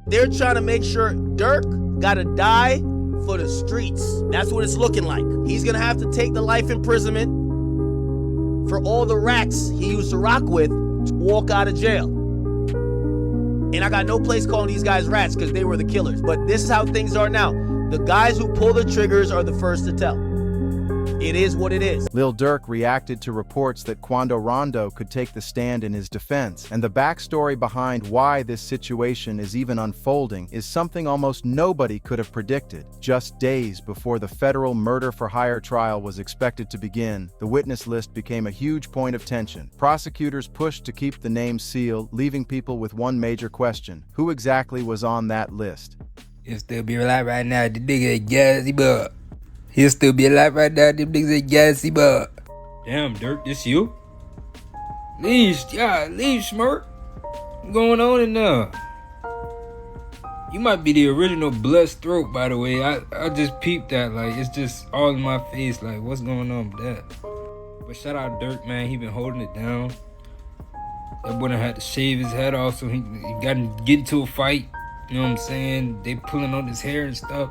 They're trying to make sure Durk gotta die for the streets. That's what it's looking like. He's gonna have to take the life imprisonment for all the rats he used to rock with to walk out of jail. And I got no place calling these guys rats because they were the killers. But this is how things are now. The guys who pull the triggers are the first to tell. It is what it is. Lil Durk reacted to reports that Quando Rondo could take the stand in his defense, and the backstory behind why this situation is even unfolding is something almost nobody could have predicted. Just days before the federal murder-for-hire trial was expected to begin, the witness list became a huge point of tension. Prosecutors pushed to keep the names sealed, leaving people with one major question: who exactly was on that list? He'll still be alive right now, the nigga gassy butt. He'll still be alive right now, them niggas ain't gassy butt. Damn, Durk, this you? Leave, Smirk. What's going on in there? You might be the original blessed throat, by the way. I just peeped that, like, it's just all in my face, like, what's going on with that? But shout out Durk, man, he been holding it down. That boy done had to shave his head off so he got to get into a fight. You know what I'm saying? They pulling on his hair and stuff.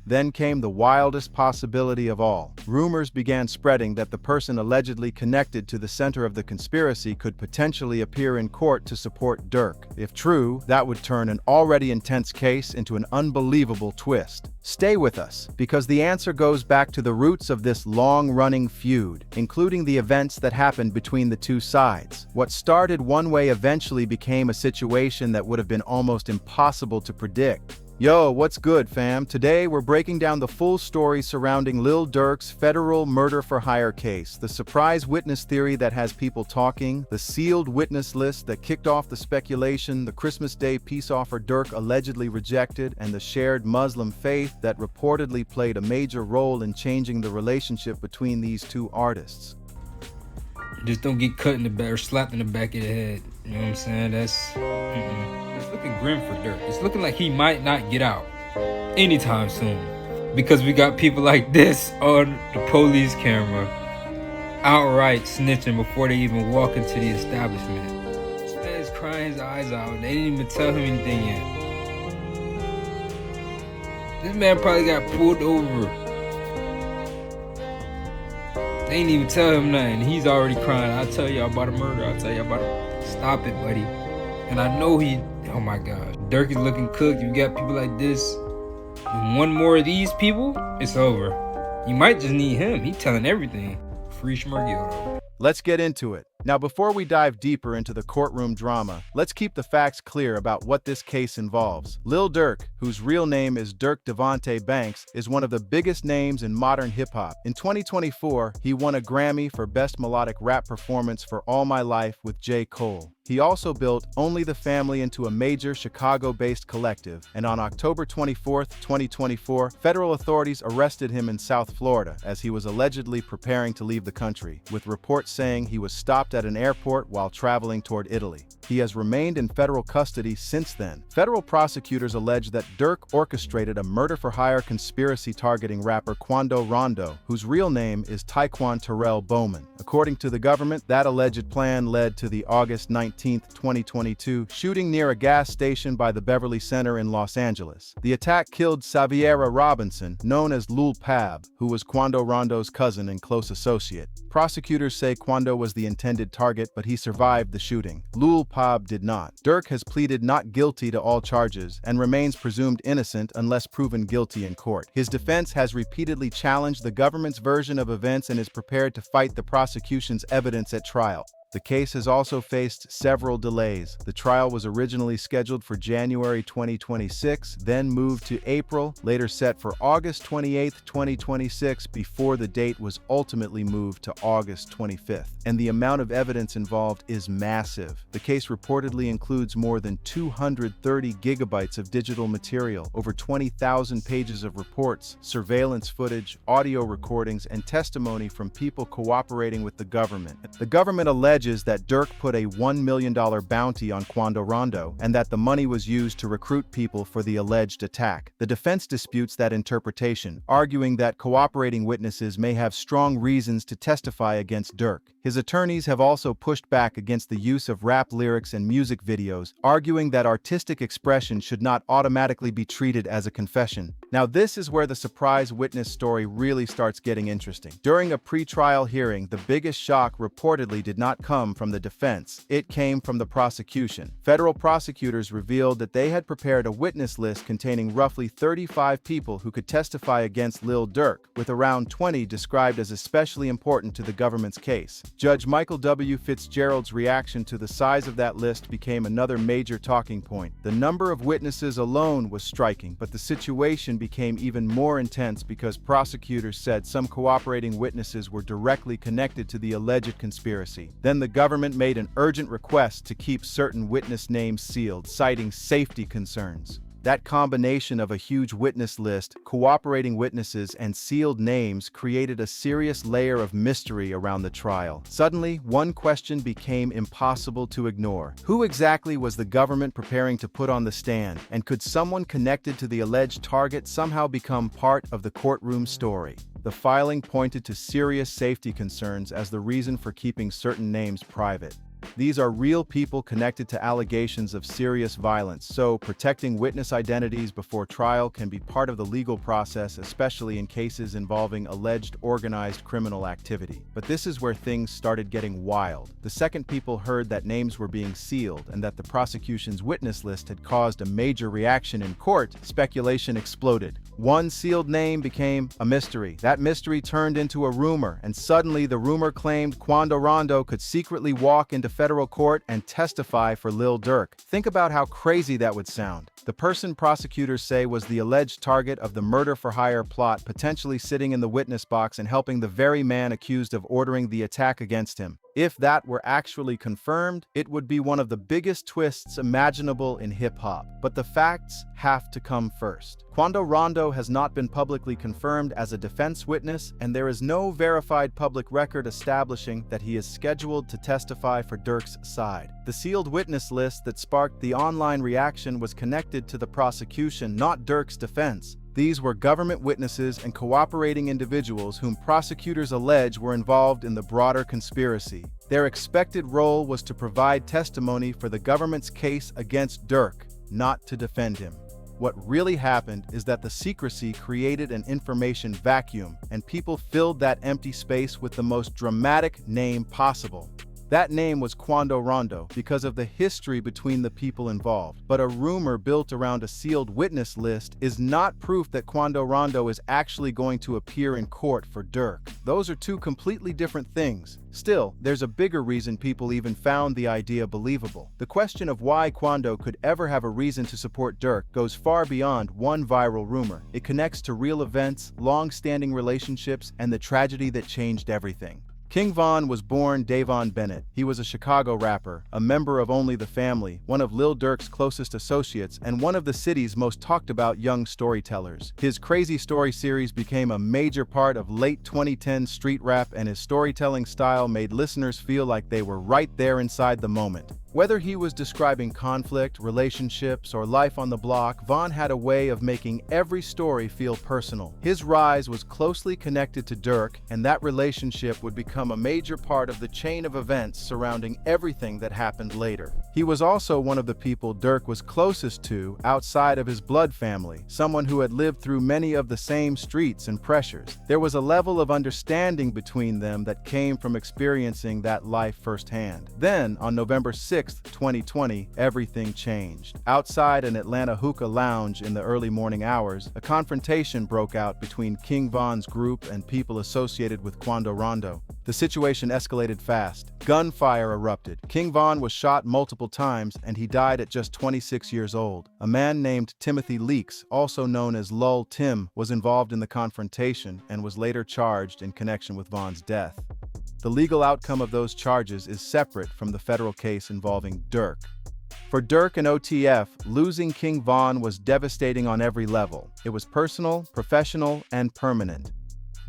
Then came the wildest possibility of all. Rumors began spreading that the person allegedly connected to the center of the conspiracy could potentially appear in court to support Durk. If true, that would turn an already intense case into an unbelievable twist. Stay with us, because the answer goes back to the roots of this long-running feud, including the events that happened between the two sides. What started one way eventually became a situation that would have been almost impossible to predict. Yo, what's good, fam? Today, we're breaking down the full story surrounding Lil Durk's federal murder-for-hire case, the surprise witness theory that has people talking, the sealed witness list that kicked off the speculation, the Christmas Day peace offer Durk allegedly rejected, and the shared Muslim faith that reportedly played a major role in changing the relationship between these two artists. Just don't get cut in the back or slapped in the back of the head. You know what I'm saying? It's looking grim for Durk. It's looking like he might not get out anytime soon. Because we got people like this on the police camera outright snitching before they even walk into the establishment. This man's crying his eyes out. They didn't even tell him anything yet. This man probably got pulled over. They ain't even tell him nothing. He's already crying. I'll tell y'all about a murder. I'll tell y'all about it. Stop it, buddy. And I know oh my God. Durk is looking cooked. You got people like this. One more of these people, it's over. You might just need him. He telling everything. Free Schmergio. Let's get into it. Now, before we dive deeper into the courtroom drama, let's keep the facts clear about what this case involves. Lil Durk, whose real name is Durk Devontae Banks, is one of the biggest names in modern hip-hop. In 2024, he won a Grammy for Best Melodic Rap Performance for All My Life with J. Cole. He also built Only the Family into a major Chicago-based collective, and on October 24, 2024, federal authorities arrested him in South Florida as he was allegedly preparing to leave the country, with reports saying he was stopped at an airport while traveling toward Italy. He has remained in federal custody since then. Federal prosecutors allege that Durk orchestrated a murder-for-hire conspiracy targeting rapper Quando Rondo, whose real name is Taekwon Terrell Bowman. According to the government, that alleged plan led to the August 19, 2022 shooting near a gas station by the Beverly Center in Los Angeles. The attack killed Saviera Robinson, known as Lul Pab, who was Quando Rondo's cousin and close associate. Prosecutors say Quando was the intended target, but he survived the shooting. Lul Pab did not. Durk has pleaded not guilty to all charges and remains presumed innocent unless proven guilty in court. His defense has repeatedly challenged the government's version of events and is prepared to fight the prosecution's evidence at trial. The case has also faced several delays. The trial was originally scheduled for January 2026, then moved to April, later set for August 28, 2026, before the date was ultimately moved to August 25th. And the amount of evidence involved is massive. The case reportedly includes more than 230 gigabytes of digital material, over 20,000 pages of reports, surveillance footage, audio recordings, and testimony from people cooperating with the government. The government alleges that Durk put a $1 million bounty on Quando Rondo and that the money was used to recruit people for the alleged attack. The defense disputes that interpretation, arguing that cooperating witnesses may have strong reasons to testify against Durk. His attorneys have also pushed back against the use of rap lyrics and music videos, arguing that artistic expression should not automatically be treated as a confession. Now, this is where the surprise witness story really starts getting interesting. During a pre-trial hearing, the biggest shock reportedly did not come from the defense. It came from the prosecution. Federal prosecutors revealed that they had prepared a witness list containing roughly 35 people who could testify against Lil Durk, with around 20 described as especially important to the government's case. Judge Michael W. Fitzgerald's reaction to the size of that list became another major talking point. The number of witnesses alone was striking, but the situation became even more intense because prosecutors said some cooperating witnesses were directly connected to the alleged conspiracy. Then the government made an urgent request to keep certain witness names sealed, citing safety concerns. That combination of a huge witness list, cooperating witnesses, and sealed names created a serious layer of mystery around the trial. Suddenly, one question became impossible to ignore. Who exactly was the government preparing to put on the stand, and could someone connected to the alleged target somehow become part of the courtroom story? The filing pointed to serious safety concerns as the reason for keeping certain names private. These are real people connected to allegations of serious violence, so protecting witness identities before trial can be part of the legal process, especially in cases involving alleged organized criminal activity. But this is where things started getting wild. The second people heard that names were being sealed and that the prosecution's witness list had caused a major reaction in court, speculation exploded. One sealed name became a mystery. That mystery turned into a rumor, and suddenly the rumor claimed Quando Rondo could secretly walk into federal court and testify for Lil Durk. Think about how crazy that would sound. The person prosecutors say was the alleged target of the murder-for-hire plot potentially sitting in the witness box and helping the very man accused of ordering the attack against him. If that were actually confirmed, it would be one of the biggest twists imaginable in hip-hop. But the facts have to come first. Quando Rondo has not been publicly confirmed as a defense witness, and there is no verified public record establishing that he is scheduled to testify for Durk's side. The sealed witness list that sparked the online reaction was connected to the prosecution, not Durk's defense. These were government witnesses and cooperating individuals whom prosecutors allege were involved in the broader conspiracy. Their expected role was to provide testimony for the government's case against Durk, not to defend him. What really happened is that the secrecy created an information vacuum, and people filled that empty space with the most dramatic name possible. That name was Quando Rondo because of the history between the people involved. But a rumor built around a sealed witness list is not proof that Quando Rondo is actually going to appear in court for Durk. Those are two completely different things. Still, there's a bigger reason people even found the idea believable. The question of why Quando could ever have a reason to support Durk goes far beyond one viral rumor. It connects to real events, long-standing relationships, and the tragedy that changed everything. King Von was born Davon Bennett. He was a Chicago rapper, a member of Only the Family, one of Lil Durk's closest associates, and one of the city's most talked about young storytellers. His Crazy Story series became a major part of late 2010 street rap, and his storytelling style made listeners feel like they were right there inside the moment. Whether he was describing conflict, relationships, or life on the block, Von had a way of making every story feel personal. His rise was closely connected to Durk, and that relationship would become a major part of the chain of events surrounding everything that happened later. He was also one of the people Durk was closest to outside of his blood family, someone who had lived through many of the same streets and pressures. There was a level of understanding between them that came from experiencing that life firsthand. Then, on November 6, 2020, everything changed. Outside an Atlanta hookah lounge in the early morning hours, a confrontation broke out between King Von's group and people associated with Quando Rondo. The situation escalated fast. Gunfire erupted. King Von was shot multiple times, and he died at just 26 years old. A man named Timothy Leaks, also known as Lul Tim, was involved in the confrontation and was later charged in connection with Von's death. The legal outcome of those charges is separate from the federal case involving Durk. For Durk and OTF, losing King Von was devastating on every level. It was personal, professional, and permanent.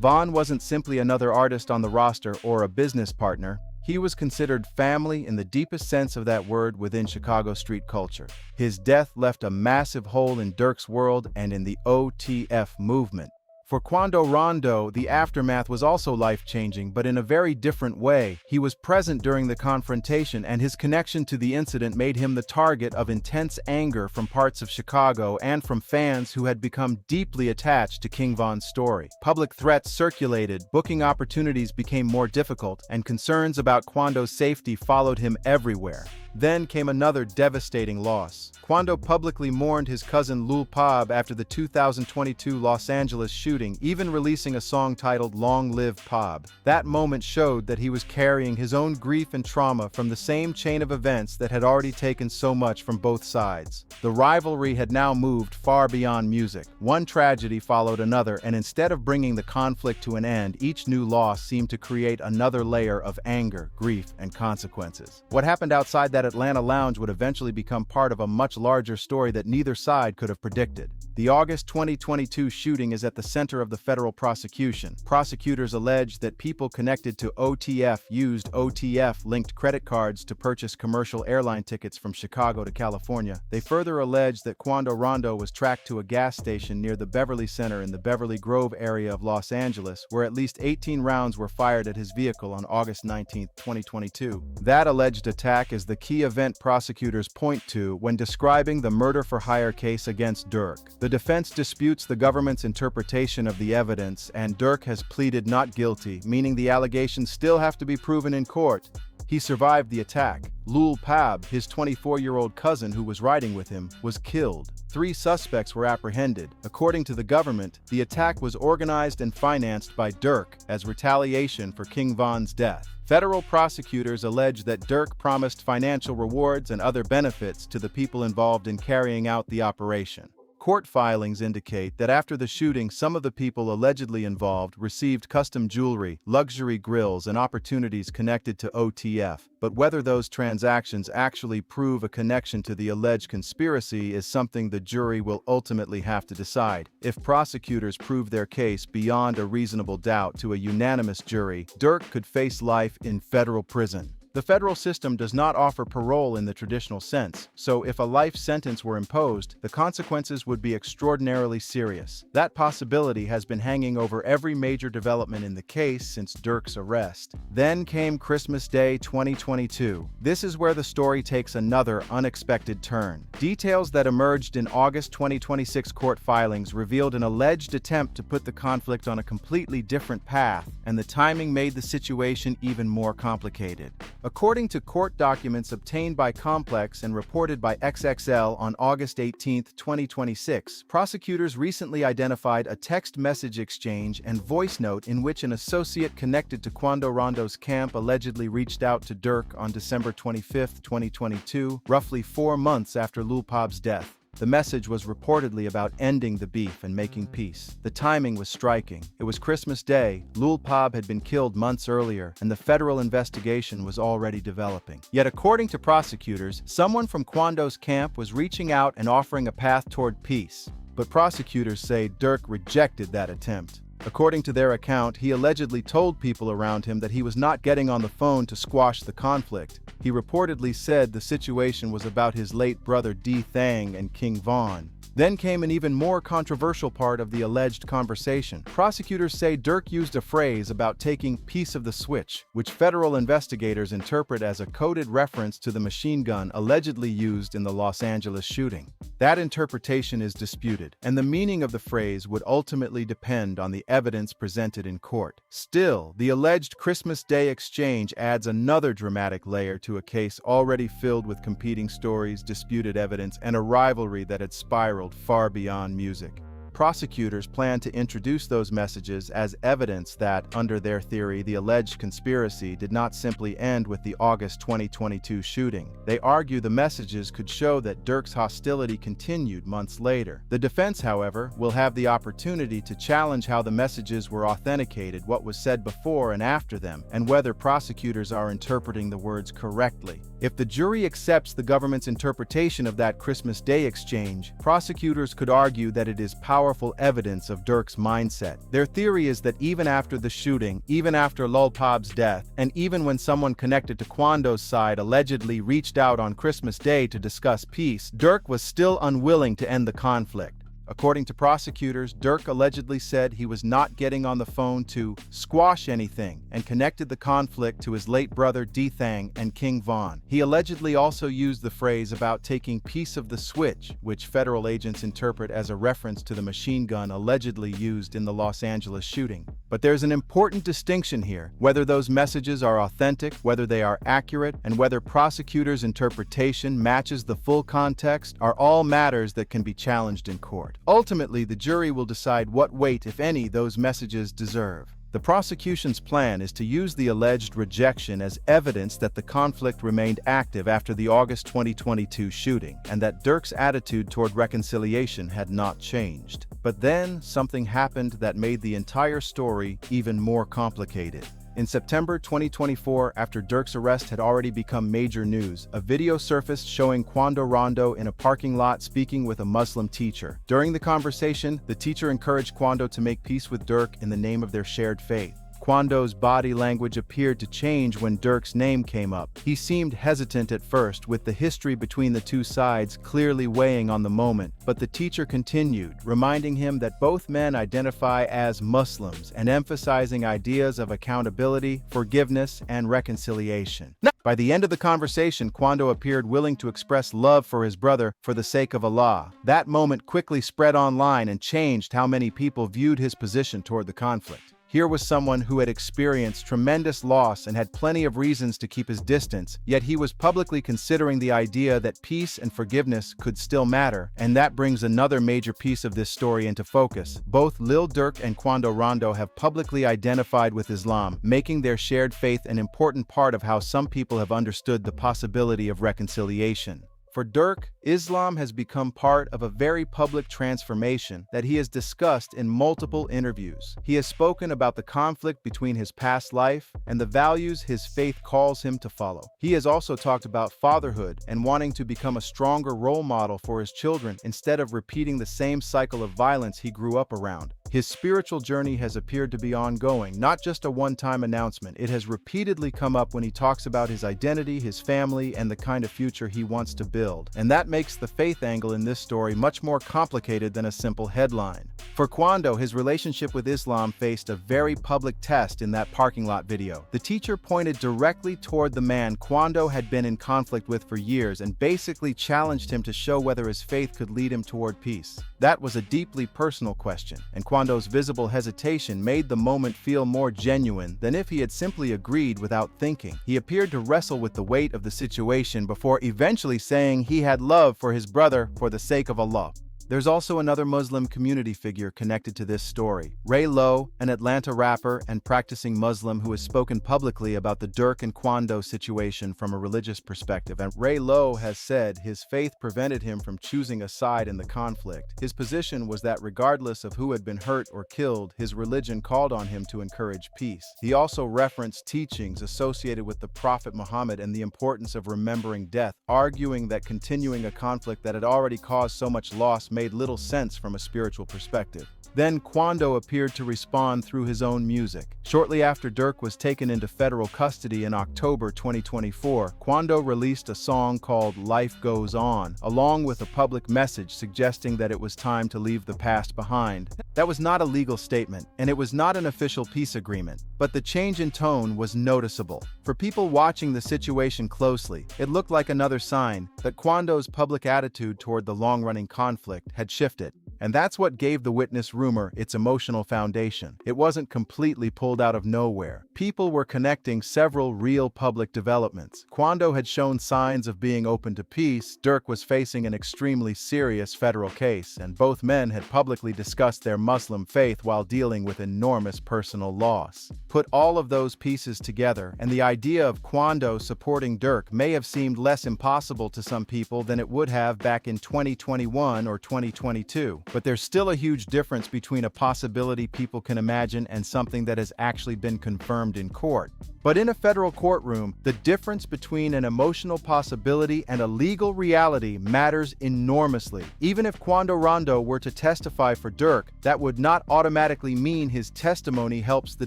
Von wasn't simply another artist on the roster or a business partner. He was considered family in the deepest sense of that word within Chicago street culture. His death left a massive hole in Durk's world and in the OTF movement. For Quando Rondo, the aftermath was also life-changing, but in a very different way. He was present during the confrontation, and his connection to the incident made him the target of intense anger from parts of Chicago and from fans who had become deeply attached to King Von's story. Public threats circulated, booking opportunities became more difficult, and concerns about Quando's safety followed him everywhere. Then came another devastating loss. Quando publicly mourned his cousin Lil Durk after the 2022 Los Angeles shooting, even releasing a song titled Long Live Durk. That moment showed that he was carrying his own grief and trauma from the same chain of events that had already taken so much from both sides. The rivalry had now moved far beyond music. One tragedy followed another, and instead of bringing the conflict to an end, each new loss seemed to create another layer of anger, grief, and consequences. What happened outside that Atlanta lounge would eventually become part of a much larger story that neither side could have predicted. The August 2022 shooting is at the center of the federal prosecution. Prosecutors allege that people connected to OTF used OTF-linked credit cards to purchase commercial airline tickets from Chicago to California. They further allege that Quando Rondo was tracked to a gas station near the Beverly Center in the Beverly Grove area of Los Angeles, where at least 18 rounds were fired at his vehicle on August 19, 2022. That alleged attack is the key event prosecutors point to when describing the murder-for-hire case against Durk. The defense disputes the government's interpretation of the evidence, and Durk has pleaded not guilty, meaning the allegations still have to be proven in court. He survived the attack. Lil Durk, his 24-year-old cousin who was riding with him, was killed. 3 suspects were apprehended. According to the government, the attack was organized and financed by Durk as retaliation for King Von's death. Federal prosecutors allege that Durk promised financial rewards and other benefits to the people involved in carrying out the operation. Court filings indicate that after the shooting, some of the people allegedly involved received custom jewelry, luxury grills, and opportunities connected to OTF. But whether those transactions actually prove a connection to the alleged conspiracy is something the jury will ultimately have to decide. If prosecutors prove their case beyond a reasonable doubt to a unanimous jury, Durk could face life in federal prison. The federal system does not offer parole in the traditional sense, so if a life sentence were imposed, the consequences would be extraordinarily serious. That possibility has been hanging over every major development in the case since Durk's arrest. Then came Christmas Day 2022. This is where the story takes another unexpected turn. Details that emerged in August 2026 court filings revealed an alleged attempt to put the conflict on a completely different path, and the timing made the situation even more complicated. According to court documents obtained by Complex and reported by XXL on August 18, 2026, prosecutors recently identified a text message exchange and voice note in which an associate connected to Quando Rondo's camp allegedly reached out to Durk on December 25, 2022, roughly 4 months after Lil Durk's death. The message was reportedly about ending the beef and making peace. The timing was striking. It was Christmas Day, Lil Durk had been killed months earlier, and the federal investigation was already developing. Yet according to prosecutors, someone from Quando's camp was reaching out and offering a path toward peace. But prosecutors say Durk rejected that attempt. According to their account, he allegedly told people around him that he was not getting on the phone to squash the conflict. He reportedly said the situation was about his late brother D. Thang and King Von. Then came an even more controversial part of the alleged conversation. Prosecutors say Durk used a phrase about taking piece of the switch, which federal investigators interpret as a coded reference to the machine gun allegedly used in the Los Angeles shooting. That interpretation is disputed, and the meaning of the phrase would ultimately depend on the evidence presented in court. Still, the alleged Christmas Day exchange adds another dramatic layer to a case already filled with competing stories, disputed evidence, and a rivalry that had spiraled far beyond music. Prosecutors plan to introduce those messages as evidence that, under their theory, the alleged conspiracy did not simply end with the August 2022 shooting. They argue the messages could show that Durk's hostility continued months later. The defense, however, will have the opportunity to challenge how the messages were authenticated, what was said before and after them, and whether prosecutors are interpreting the words correctly. If the jury accepts the government's interpretation of that Christmas Day exchange, prosecutors could argue that it is powerful evidence of Durk's mindset. Their theory is that even after the shooting, even after Lil Durk's death, and even when someone connected to Quando's side allegedly reached out on Christmas Day to discuss peace, Durk was still unwilling to end the conflict. According to prosecutors, Durk allegedly said he was not getting on the phone to squash anything and connected the conflict to his late brother D-Thang and King Von. He allegedly also used the phrase about taking piece of the switch, which federal agents interpret as a reference to the machine gun allegedly used in the Los Angeles shooting. But there's an important distinction here: whether those messages are authentic, whether they are accurate, and whether prosecutors' interpretation matches the full context are all matters that can be challenged in court. Ultimately, the jury will decide what weight, if any, those messages deserve. The prosecution's plan is to use the alleged rejection as evidence that the conflict remained active after the August 2022 shooting, and that Durk's attitude toward reconciliation had not changed. But then, something happened that made the entire story even more complicated. In September 2024, after Durk's arrest had already become major news, a video surfaced showing Quando Rondo in a parking lot speaking with a Muslim teacher. During the conversation, the teacher encouraged Quando to make peace with Durk in the name of their shared faith. Quando's body language appeared to change when Durk's name came up. He seemed hesitant at first, with the history between the two sides clearly weighing on the moment, but the teacher continued, reminding him that both men identify as Muslims and emphasizing ideas of accountability, forgiveness, and reconciliation. By the end of the conversation, Quando appeared willing to express love for his brother for the sake of Allah. That moment quickly spread online and changed how many people viewed his position toward the conflict. Here was someone who had experienced tremendous loss and had plenty of reasons to keep his distance, yet he was publicly considering the idea that peace and forgiveness could still matter, and that brings another major piece of this story into focus. Both Lil Durk and Quando Rondo have publicly identified with Islam, making their shared faith an important part of how some people have understood the possibility of reconciliation. For Durk, Islam has become part of a very public transformation that he has discussed in multiple interviews. He has spoken about the conflict between his past life and the values his faith calls him to follow. He has also talked about fatherhood and wanting to become a stronger role model for his children instead of repeating the same cycle of violence he grew up around. His spiritual journey has appeared to be ongoing, not just a one-time announcement. It has repeatedly come up when he talks about his identity, his family, and the kind of future he wants to build. And that makes the faith angle in this story much more complicated than a simple headline. For Quando, his relationship with Islam faced a very public test in that parking lot video. The teacher pointed directly toward the man Quando had been in conflict with for years and basically challenged him to show whether his faith could lead him toward peace. That was a deeply personal question, and Quando's visible hesitation made the moment feel more genuine than if he had simply agreed without thinking. He appeared to wrestle with the weight of the situation before eventually saying he had love for his brother for the sake of Allah. There's also another Muslim community figure connected to this story. Ray Lowe, an Atlanta rapper and practicing Muslim who has spoken publicly about the Durk and Quando situation from a religious perspective. And Ray Lowe has said his faith prevented him from choosing a side in the conflict. His position was that regardless of who had been hurt or killed, his religion called on him to encourage peace. He also referenced teachings associated with the Prophet Muhammad and the importance of remembering death, arguing that continuing a conflict that had already caused so much loss made little sense from a spiritual perspective. Then Quando appeared to respond through his own music. Shortly after Durk was taken into federal custody in October 2024, Quando released a song called Life Goes On, along with a public message suggesting that it was time to leave the past behind. That was not a legal statement, and it was not an official peace agreement, but the change in tone was noticeable. For people watching the situation closely, it looked like another sign that Quando's public attitude toward the long-running conflict had shifted. And that's what gave the witness rumor its emotional foundation. It wasn't completely pulled out of nowhere. People were connecting several real public developments. Quando had shown signs of being open to peace, Durk was facing an extremely serious federal case, and both men had publicly discussed their Muslim faith while dealing with enormous personal loss. Put all of those pieces together, and the idea of Quando supporting Durk may have seemed less impossible to some people than it would have back in 2021 or 2022. But there's still a huge difference between a possibility people can imagine and something that has actually been confirmed in court. But in a federal courtroom, the difference between an emotional possibility and a legal reality matters enormously. Even if Quando Rondo were to testify for Durk, that would not automatically mean his testimony helps the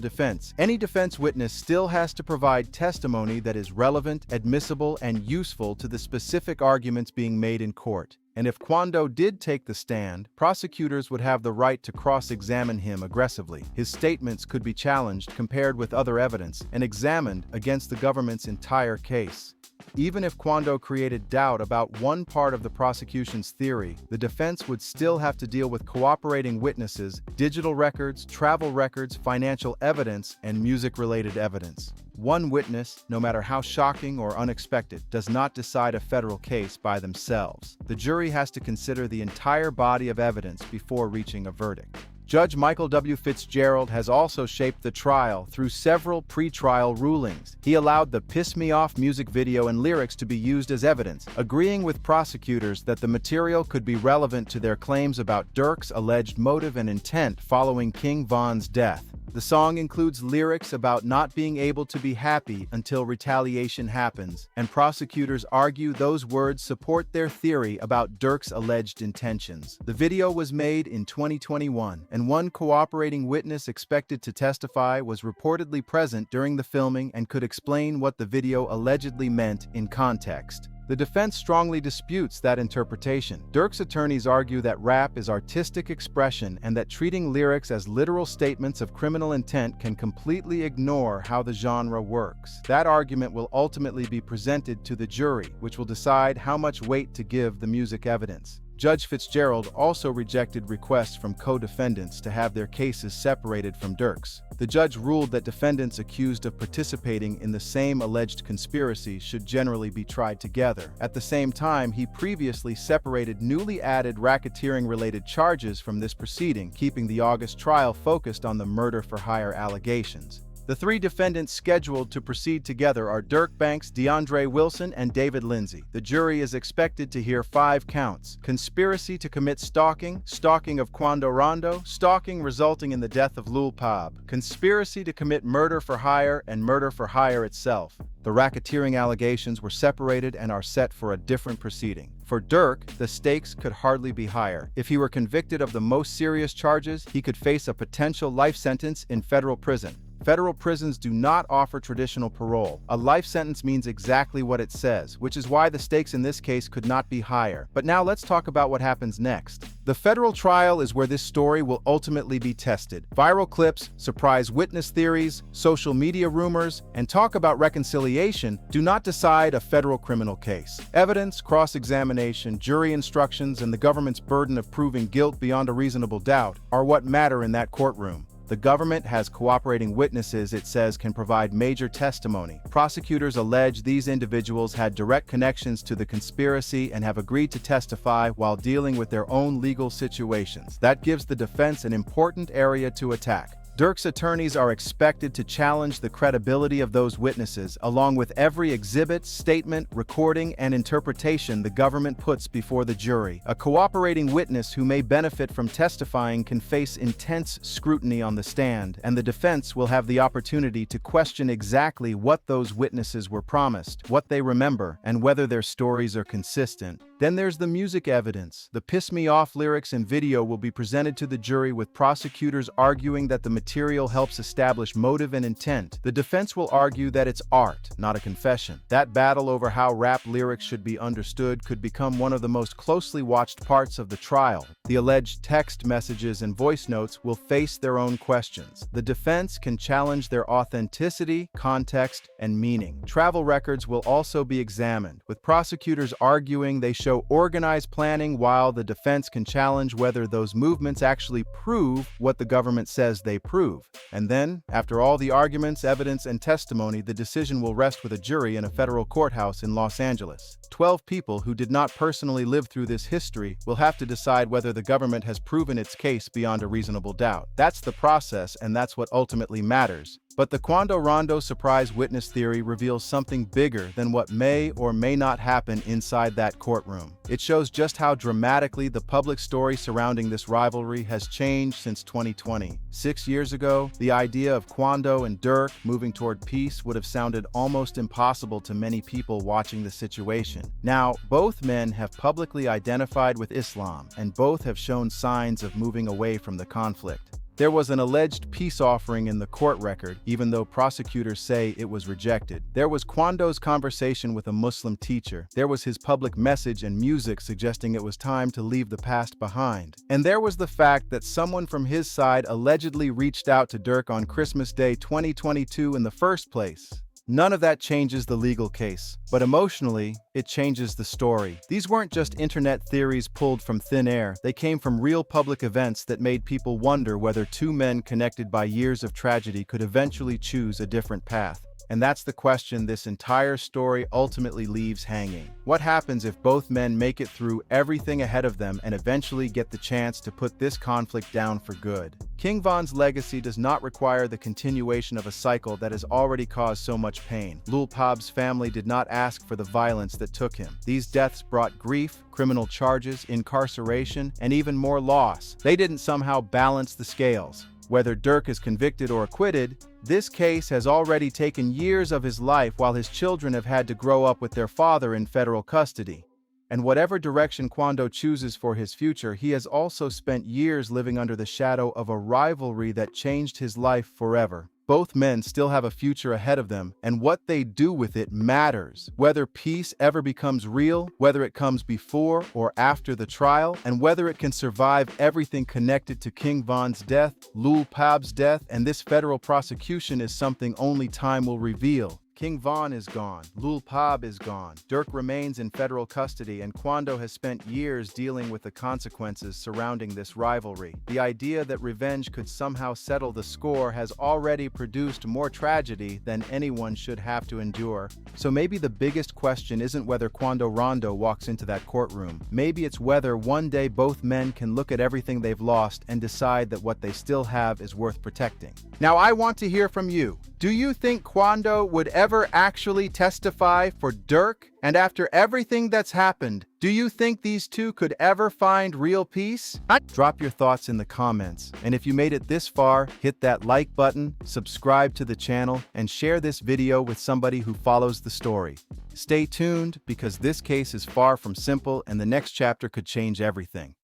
defense. Any defense witness still has to provide testimony that is relevant, admissible, and useful to the specific arguments being made in court. And if Quando did take the stand, prosecutors would have the right to cross-examine him aggressively. His statements could be challenged, compared with other evidence, and examined against the government's entire case. Even if Quando created doubt about one part of the prosecution's theory, the defense would still have to deal with cooperating witnesses, digital records, travel records, financial evidence, and music-related evidence. One witness, no matter how shocking or unexpected, does not decide a federal case by themselves. The jury has to consider the entire body of evidence before reaching a verdict. Judge Michael W. Fitzgerald has also shaped the trial through several pre-trial rulings. He allowed the Piss Me Off music video and lyrics to be used as evidence, agreeing with prosecutors that the material could be relevant to their claims about Durk's alleged motive and intent following King Von's death. The song includes lyrics about not being able to be happy until retaliation happens, and prosecutors argue those words support their theory about Durk's alleged intentions. The video was made in 2021, and one cooperating witness expected to testify was reportedly present during the filming and could explain what the video allegedly meant in context. The defense strongly disputes that interpretation. Durk's attorneys argue that rap is artistic expression and that treating lyrics as literal statements of criminal intent can completely ignore how the genre works. That argument will ultimately be presented to the jury, which will decide how much weight to give the music evidence. Judge Fitzgerald also rejected requests from co-defendants to have their cases separated from Durk's. The judge ruled that defendants accused of participating in the same alleged conspiracy should generally be tried together. At the same time, he previously separated newly added racketeering-related charges from this proceeding, keeping the August trial focused on the murder-for-hire allegations. The three defendants scheduled to proceed together are Durk Banks, DeAndre Wilson, and David Lindsay. The jury is expected to hear 5 counts: conspiracy to commit stalking, stalking of Quando Rondo, stalking resulting in the death of Lil Pab, conspiracy to commit murder for hire, and murder for hire itself. The racketeering allegations were separated and are set for a different proceeding. For Durk, the stakes could hardly be higher. If he were convicted of the most serious charges, he could face a potential life sentence in federal prison. Federal prisons do not offer traditional parole. A life sentence means exactly what it says, which is why the stakes in this case could not be higher. But now let's talk about what happens next. The federal trial is where this story will ultimately be tested. Viral clips, surprise witness theories, social media rumors, and talk about reconciliation do not decide a federal criminal case. Evidence, cross-examination, jury instructions, and the government's burden of proving guilt beyond a reasonable doubt are what matter in that courtroom. The government has cooperating witnesses it says can provide major testimony. Prosecutors allege these individuals had direct connections to the conspiracy and have agreed to testify while dealing with their own legal situations. That gives the defense an important area to attack. Durk's attorneys are expected to challenge the credibility of those witnesses, along with every exhibit, statement, recording, and interpretation the government puts before the jury. A cooperating witness who may benefit from testifying can face intense scrutiny on the stand, and the defense will have the opportunity to question exactly what those witnesses were promised, what they remember, and whether their stories are consistent. Then there's the music evidence. The Piss Me Off lyrics and video will be presented to the jury, with prosecutors arguing that the material helps establish motive and intent. The defense will argue that it's art, not a confession. That battle over how rap lyrics should be understood could become one of the most closely watched parts of the trial. The alleged text messages and voice notes will face their own questions. The defense can challenge their authenticity, context, and meaning. Travel records will also be examined, with prosecutors arguing they show organized planning, while the defense can challenge whether those movements actually prove what the government says they prove. And then, after all the arguments, evidence, and testimony, the decision will rest with a jury in a federal courthouse in Los Angeles. 12 people who did not personally live through this history will have to decide whether the government has proven its case beyond a reasonable doubt. That's the process, and that's what ultimately matters. But the Quando Rondo surprise witness theory reveals something bigger than what may or may not happen inside that courtroom. It shows just how dramatically the public story surrounding this rivalry has changed since 2020. 6 years ago, the idea of Quando and Durk moving toward peace would have sounded almost impossible to many people watching the situation. Now, both men have publicly identified with Islam, and both have shown signs of moving away from the conflict. There was an alleged peace offering in the court record, even though prosecutors say it was rejected. There was Quando's conversation with a Muslim teacher. There was his public message and music suggesting it was time to leave the past behind. And there was the fact that someone from his side allegedly reached out to Durk on Christmas Day 2022 in the first place. None of that changes the legal case, but emotionally, it changes the story. These weren't just internet theories pulled from thin air. They came from real public events that made people wonder whether two men connected by years of tragedy could eventually choose a different path. And that's the question this entire story ultimately leaves hanging. What happens if both men make it through everything ahead of them and eventually get the chance to put this conflict down for good? King Von's legacy does not require the continuation of a cycle that has already caused so much pain. Lil Pab's family did not ask for the violence that took him. These deaths brought grief, criminal charges, incarceration, and even more loss. They didn't somehow balance the scales. Whether Durk is convicted or acquitted, this case has already taken years of his life while his children have had to grow up with their father in federal custody. And whatever direction Quando chooses for his future, he has also spent years living under the shadow of a rivalry that changed his life forever. Both men still have a future ahead of them, and what they do with it matters. Whether peace ever becomes real, whether it comes before or after the trial, and whether it can survive everything connected to King Von's death, Lil Pab's death, and this federal prosecution is something only time will reveal. King Von is gone, Lil Pab is gone, Durk remains in federal custody, and Quando has spent years dealing with the consequences surrounding this rivalry. The idea that revenge could somehow settle the score has already produced more tragedy than anyone should have to endure. So maybe the biggest question isn't whether Quando Rondo walks into that courtroom. Maybe it's whether one day both men can look at everything they've lost and decide that what they still have is worth protecting. Now I want to hear from you. Do you think Quando would ever actually testify for Durk? And after everything that's happened, do you think these two could ever find real peace? Drop your thoughts in the comments. And if you made it this far, hit that like button, subscribe to the channel, and share this video with somebody who follows the story. Stay tuned because this case is far from simple and the next chapter could change everything.